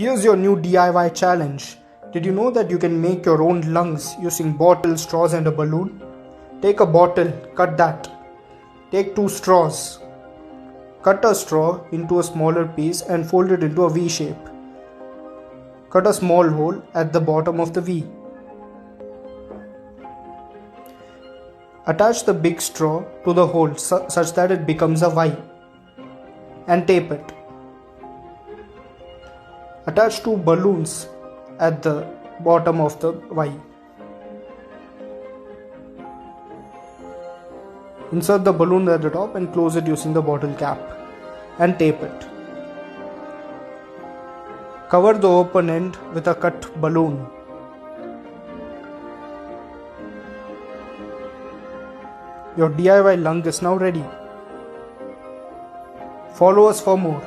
Here's your new DIY challenge. Did you know that you can make your own lungs using bottles, straws, and a balloon? Take a bottle, cut that. Take 2 straws. Cut a straw into a smaller piece and fold it into a V shape. Cut a small hole at the bottom of the V. Attach the big straw to the hole such that it becomes a Y and tape it. Attach 2 balloons at the bottom of the Y. Insert the balloon at the top and close it using the bottle cap and tape it. Cover the open end with a cut balloon. Your DIY lung is now ready. Follow us for more.